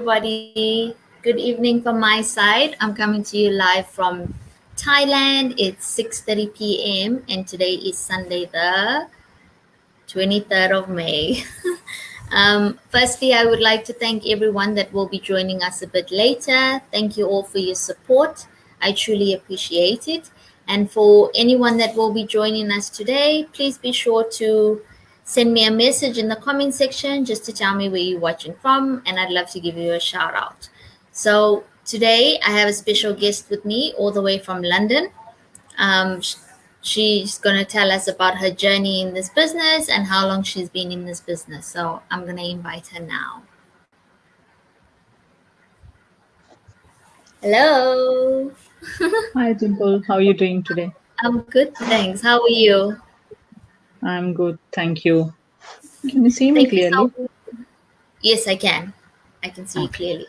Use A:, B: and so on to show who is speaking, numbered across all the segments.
A: everybody. Good evening from my side. I'm coming to you live from Thailand. It's 6:30 p.m. and today is Sunday, the 23rd of May. Firstly, I would like to thank everyone that will be joining us a bit later. Thank you all for your support. I truly appreciate it. And for anyone that will be joining us today, please be sure to send me a message in the comment section just to tell me where you're watching from, and I'd love to give you a shout out. So today I have a special guest with me all the way from London. Um, sh- she's going to tell us about her journey in this business and how long she's been in this business. So I'm going to invite her now. Hello.
B: Hi, Dimple. How are you doing today?
A: I'm good, thanks. How are you?
B: I'm good, thank you. Can you see me
A: Thank you
B: clearly?
A: so much. Yes, I can. I can see you
B: Okay.
A: clearly.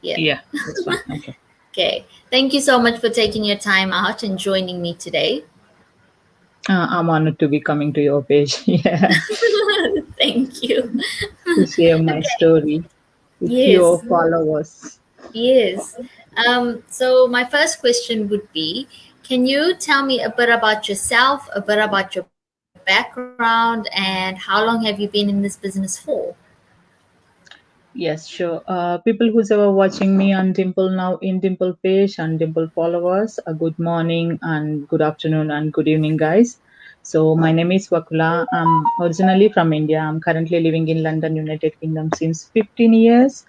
A: Yeah.
B: Yeah, that's fine. Okay.
A: Okay. Thank you so much for taking your time out and joining me today.
B: I'm honored to be coming to your page. Yeah,
A: Thank you.
B: to share my
A: Okay.
B: story with your
A: Yes.
B: followers.
A: Yes. So my first question would be, can you tell me a bit about yourself, a bit about your background, and how long have you been in this business for?
B: Yes, sure. People who's ever watching me on Dimple now in Dimple page and Dimple followers, good morning and good afternoon and good evening, guys. So my name is Wakula. I'm originally from India. I'm currently living in London, United Kingdom since 15 years.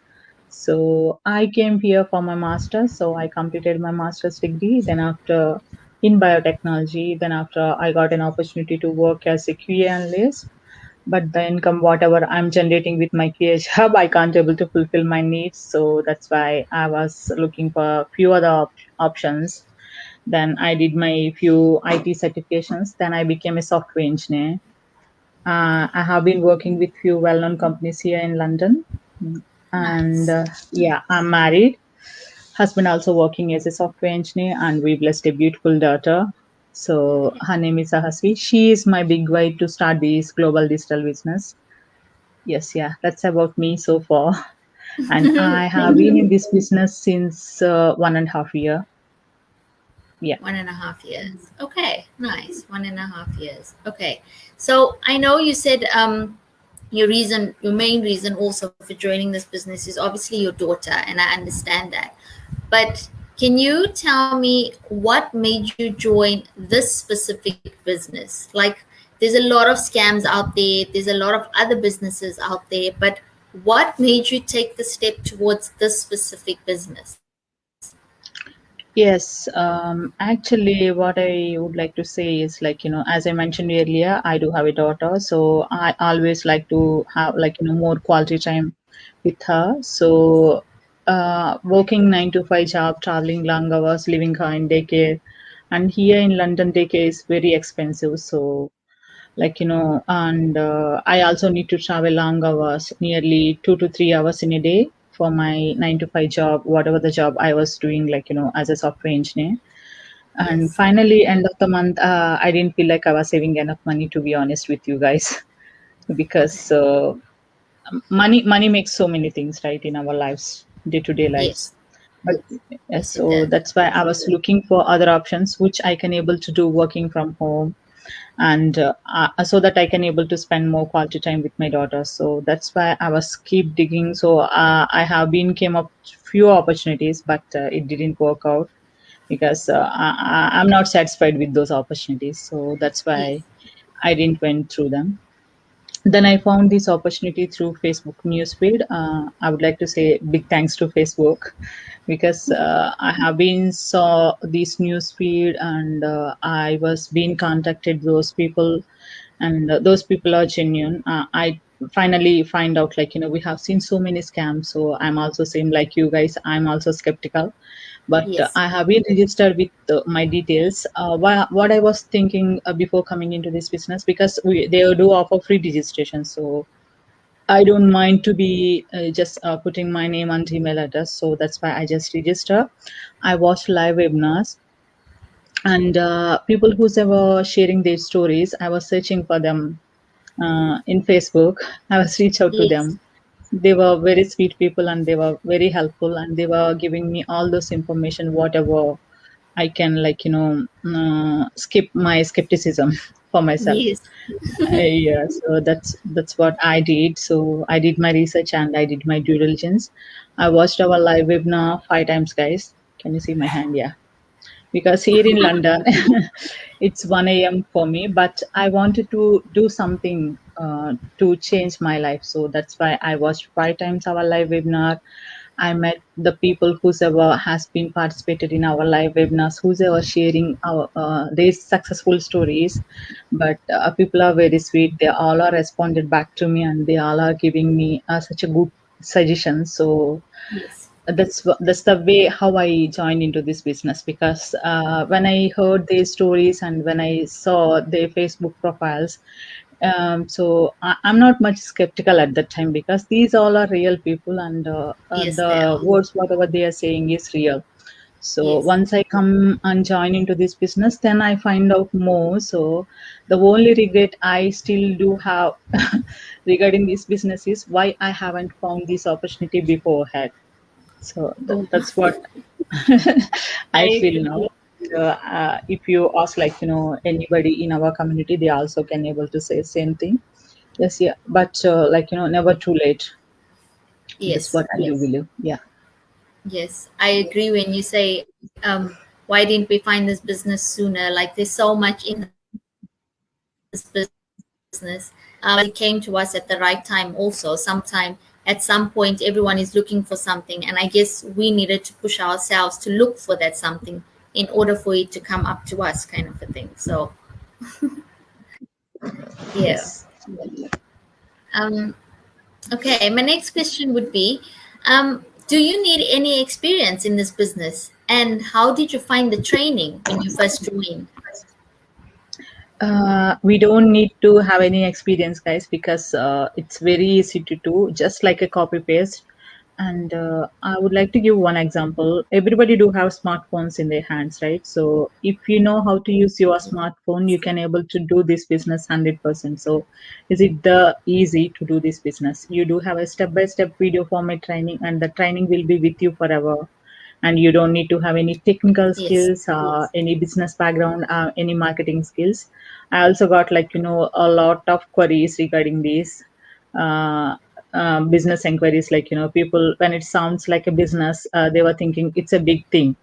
B: So I came here for my master's. So I completed my master's degree. Then after in biotechnology, then after I got an opportunity to work as a QA analyst, but the income whatever I'm generating with my QA job, I can't able to fulfill my needs. So that's why I was looking for a few other options. Then I did my few IT certifications. Then I became a software engineer. I have been working with few well-known companies here in London, and
A: Nice.
B: yeah, I'm married. Husband also working as a software engineer, and we blessed a beautiful daughter. So her name is Sahasvi. She is my big way to start this global digital business. Yes, yeah, that's about me so far. And I have
A: Thank
B: been in
A: you.
B: this business since 1.5 year. Yeah.
A: 1.5 years. Okay, nice. 1.5 years. Okay. So I know you said your main reason also for joining this business is obviously your daughter, and I understand that. But can you tell me what made you join this specific business? Like, there's a lot of scams out there, there's a lot of other businesses out there, but what made you take the step towards this specific business?
B: Yes, actually, what I would like to say is like, as I mentioned earlier, I do have a daughter, so I always like to have like, more quality time with her. So, working 9 to 5 job, traveling long hours, living her in daycare, and here in London, daycare is very expensive. So, like, and I also need to travel long hours, nearly 2 to 3 hours in a day for my 9 to 5 job, whatever the job I was doing, like, as a software engineer. And
A: Yes.
B: finally, end of the month, I didn't feel like I was saving enough money, to be honest with you guys. Because
A: Okay.
B: money makes so many things right in our lives, day-to-day lives.
A: Yes.
B: But
A: Yes, it
B: so
A: does.
B: that's why I was looking for other options which I can able to do working from home, and so that I can able to spend more quality time with my daughter. So that's why I was keep digging. So I have been came up few opportunities, but it didn't work out because I'm not satisfied with those opportunities. So that's
A: Yes.
B: why I didn't went through them. Then I found this opportunity through Facebook newsfeed. I would like to say big thanks to Facebook because I have been saw this newsfeed, and I was being contacted those people, and those people are genuine. I finally find out like, we have seen so many scams. So I'm also same like you guys. I'm also skeptical, but
A: Yes.
B: I have been registered with my details. What I was thinking before coming into this business, because they do offer free registration, so I don't mind to be just putting my name and email address. So that's why I just register. I watch live webinars, and people who's ever sharing their stories, I was searching for them in Facebook. I was reach out to
A: Yes.
B: them. They were very sweet people and they were very helpful and they were giving me all those information, whatever I can, like, skip my skepticism for myself.
A: Yes.
B: Yeah, so that's what I did. So I did my research and I did my due diligence. I watched our live webinar 5 times, guys. Can you see my hand? Yeah, because here in London, it's 1 a.m. for me, but I wanted to do something to change my life. So that's why I watched 5 times our live webinar. I met the people whoever has been participated in our live webinars, whoever sharing our their successful stories. But people are very sweet. They all are responded back to me, and they all are giving me such a good suggestion. So
A: Yes.
B: that's the way how I joined into this business, because when I heard their stories and when I saw their Facebook profiles, so I'm not much skeptical at that time, because these all are real people, and
A: Yes, they
B: the
A: are.
B: words whatever they are saying is real. So
A: Yes.
B: once I come and join into this business, then I find out more. So the only regret I still do have regarding this business is why I haven't found this opportunity beforehand. So
A: Oh,
B: that's what I
A: I
B: feel now.
A: agree.
B: If you ask, like, anybody in our community, they also can able to say same thing. Yes, yeah, but like, never too late. That's
A: Yes.
B: what I do believe. Yeah.
A: Yes. I agree when you say, why didn't we find this business sooner? Like there's so much in this business. It came to us at the right time also. Sometime at some point everyone is looking for something, and I guess we needed to push ourselves to look for that something in order for it to come up to us, kind of a thing. So yeah.
B: Yes.
A: Um okay, my next question would be, do you need any experience in this business, and how did you find the training when you first joined?
B: We don't need to have any experience, guys, because it's very easy to do, just like a copy paste. And I would like to give one example. Everybody do have smartphones in their hands, right? So if you know how to use your smartphone, you can able to do this business 100%. So is it the easy to do this business? You do have a step-by-step video format training, and the training will be with you forever, and you don't need to have any technical
A: Yes.
B: skills, any business background, any marketing skills. I also got, like, a lot of queries regarding these uh, business inquiries, like, people, when it sounds like a business, they were thinking it's a big thing,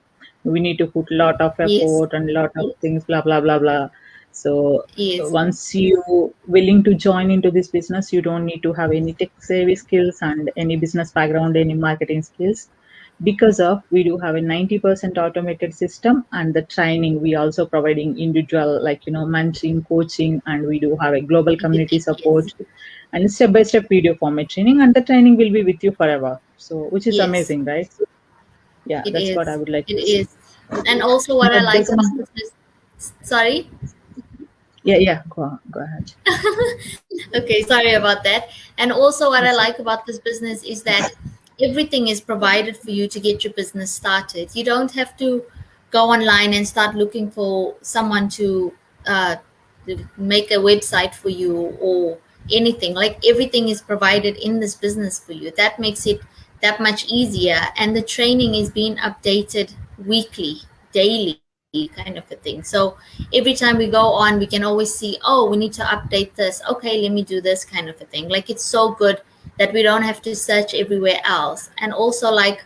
B: we need to put a lot of
A: Yes.
B: effort and a lot of things, blah blah blah blah. So
A: Yes.
B: once you willing to join into this business, you don't need to have any tech savvy skills and any business background, any marketing skills, because of we do have a 90% automated system, and the training we also providing individual, like, mentoring, coaching, and we do have a global community
A: Everything.
B: support
A: Yes.
B: and step by step video format training, and the training will be with you forever, so which is
A: Yes.
B: amazing, right? Yeah,
A: It
B: that's what I
A: is.
B: would like
A: It
B: to say.
A: is. And also, what I
B: That
A: like about
B: doesn't.
A: this sorry.
B: Yeah, yeah, go ahead.
A: Okay, sorry about that. And also, what I
B: It's
A: like about this business is that everything is provided for you to get your business started. You don't have to go online and start looking for someone uh, to make a website for you or anything. Like everything is provided in this business for you. That makes it that much easier. And the training is being updated weekly, daily, kind of a thing. So every time we go on, we can always see, oh, we need to update this. Okay, let me do this, kind of a thing. Like it's so good that we don't have to search everywhere else. And also, like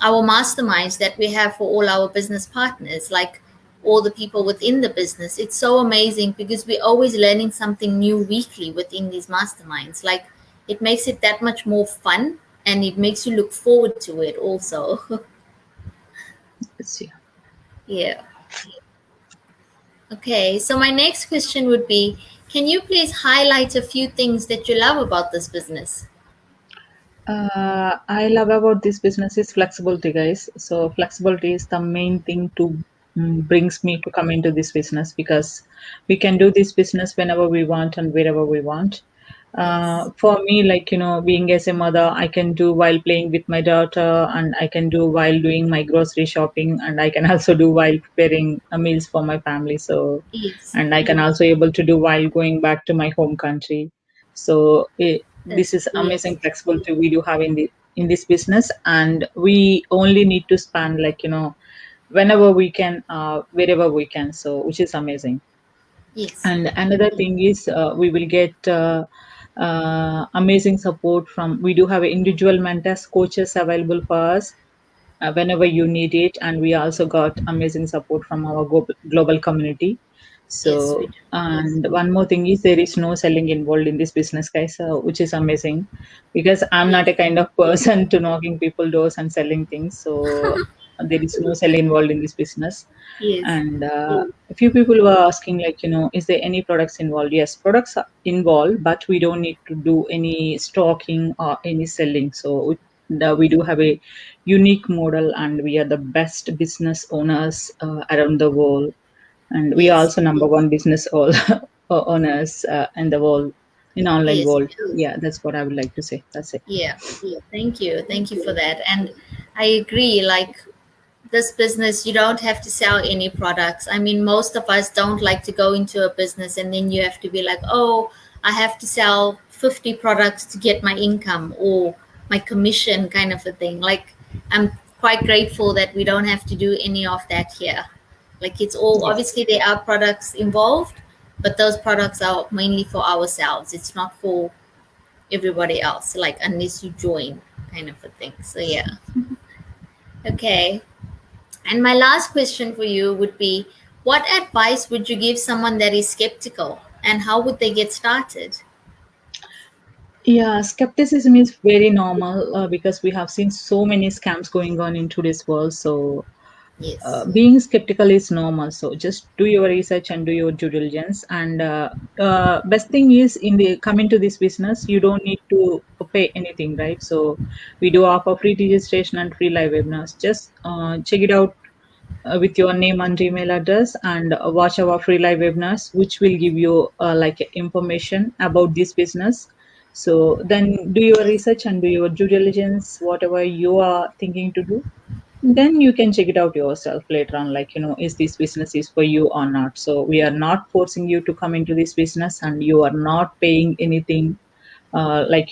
A: our masterminds that we have for all our business partners, like all the people within the business, it's so amazing because we're always learning something new weekly within these masterminds. Like it makes it that much more fun, and it makes you look forward to it also.
B: yeah.
A: Yeah. Okay, so my next question would be, can you please highlight a few things that you love about this business?
B: I love about this business is flexibility, guys. So flexibility is the main thing to brings me to come into this business, because we can do this business whenever we want and wherever we want.
A: Yes.
B: For me, like, being as a mother, I can do while playing with my daughter, and I can do while doing my grocery shopping, and I can also do while preparing meals for my family. So,
A: Yes.
B: and I can also able to do while going back to my home country. So this is amazing
A: Yes.
B: flexibility we do have in this business, and we only need to spend like whenever we can, wherever we can, so which is amazing.
A: Yes.
B: And another thing is, we will get amazing support from, we do have individual mentors, coaches available for us whenever you need it, and we also got amazing support from our global community.
A: Yes, we
B: So,
A: do.
B: and one more thing is, there is no selling involved in this business, guys, which is amazing, because I'm not
A: Yes.
B: a kind of person to knocking people doors and selling things. So there is no selling involved in this business.
A: Yes.
B: And a few people were asking, like, is there any products involved? Yes, products are involved, but we don't need to do any stocking or any selling. So we do have a unique model, and we are the best business owners around the world. And we are
A: Yes.
B: also number one business all owners in the world, in online
A: Yes.
B: world. Yeah, that's what I would like to say. That's it.
A: Yeah. Thank you. Thank you for that. And I agree, like this business, you don't have to sell any products. I mean, most of us don't like to go into a business and then you have to be like, oh, I have to sell 50 products to get my income or my commission, kind of a thing. Like, I'm quite grateful that we don't have to do any of that here. Like, it's all,
B: Yes.
A: obviously there are products involved, but those products are mainly for ourselves. It's not for everybody else, like unless you join, kind of a thing. So yeah. Okay. And my last question for you would be, what advice would you give someone that is skeptical, and how would they get started?
B: Yeah, skepticism is very normal because we have seen so many scams going on in today's world. So
A: Yes.
B: being skeptical is normal. So just do your research and do your due diligence. And best thing is, in the coming to this business, you don't need to pay anything, right? So we do offer free registration and free live webinars. Just check it out with your name and email address, and watch our free live webinars, which will give you like information about this business. So then do your research and do your due diligence, whatever you are thinking to do, then you can check it out yourself later on, like, is this business is for you or not. So we are not forcing you to come into this business, and you are not paying anything like,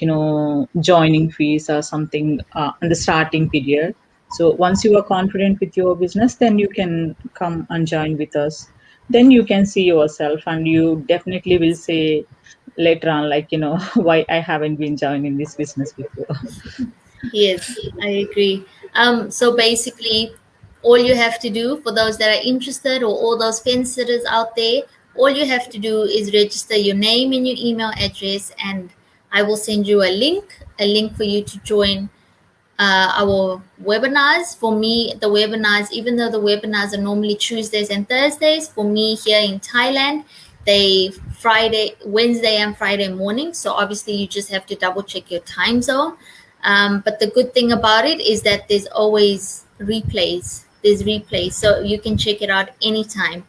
B: joining fees or something in the starting period. So once you are confident with your business, then you can come and join with us. Then you can see yourself, and you definitely will say later on, like, why I haven't been joining this business before.
A: Yes, I agree. So basically, all you have to do for those that are interested, or all those fence sitters out there, all you have to do is register your name and your email address, and I will send you a link for you to join our webinars. For me, the webinars, even though the webinars are normally Tuesdays and Thursdays, for me here in Thailand, they Friday, Wednesday, and Friday morning. So obviously, you just have to double check your time zone. But the good thing about it is that there's always replays. There's replays, so you can check it out anytime.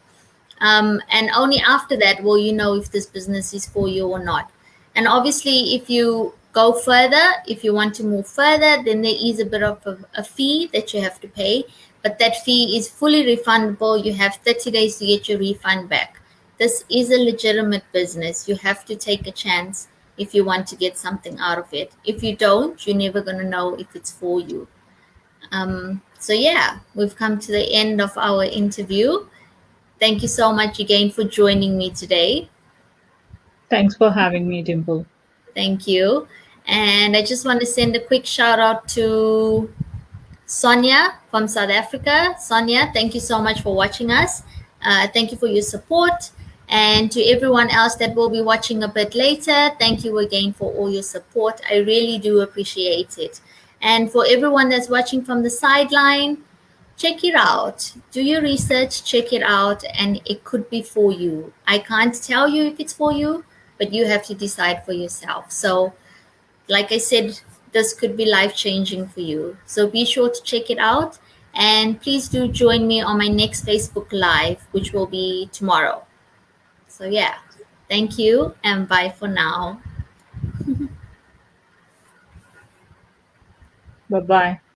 A: And only after that will you know if this business is for you or not. And obviously, if you go further, if you want to move further, then there is a bit of a fee that you have to pay, but that fee is fully refundable. You have 30 days to get your refund back. This is a legitimate business. You have to take a chance if you want to get something out of it. If you don't, you're never going to know if it's for you. So yeah, we've come to the end of our interview. Thank you so much again for joining me today.
B: Thanks for having me, Dimple.
A: Thank you. And I just want to send a quick shout out to Sonia from South Africa. Sonia, thank you so much for watching us. Thank you for your support. And to everyone else that will be watching a bit later, thank you again for all your support. I really do appreciate it. And for everyone that's watching from the sideline, check it out. Do your research, check it out, and it could be for you. I can't tell you if it's for you, but you have to decide for yourself. So, like I said, this could be life changing for you. So, be sure to check it out. And please do join me on my next Facebook Live, which will be tomorrow. So, yeah, thank you and bye for now.
B: Bye bye.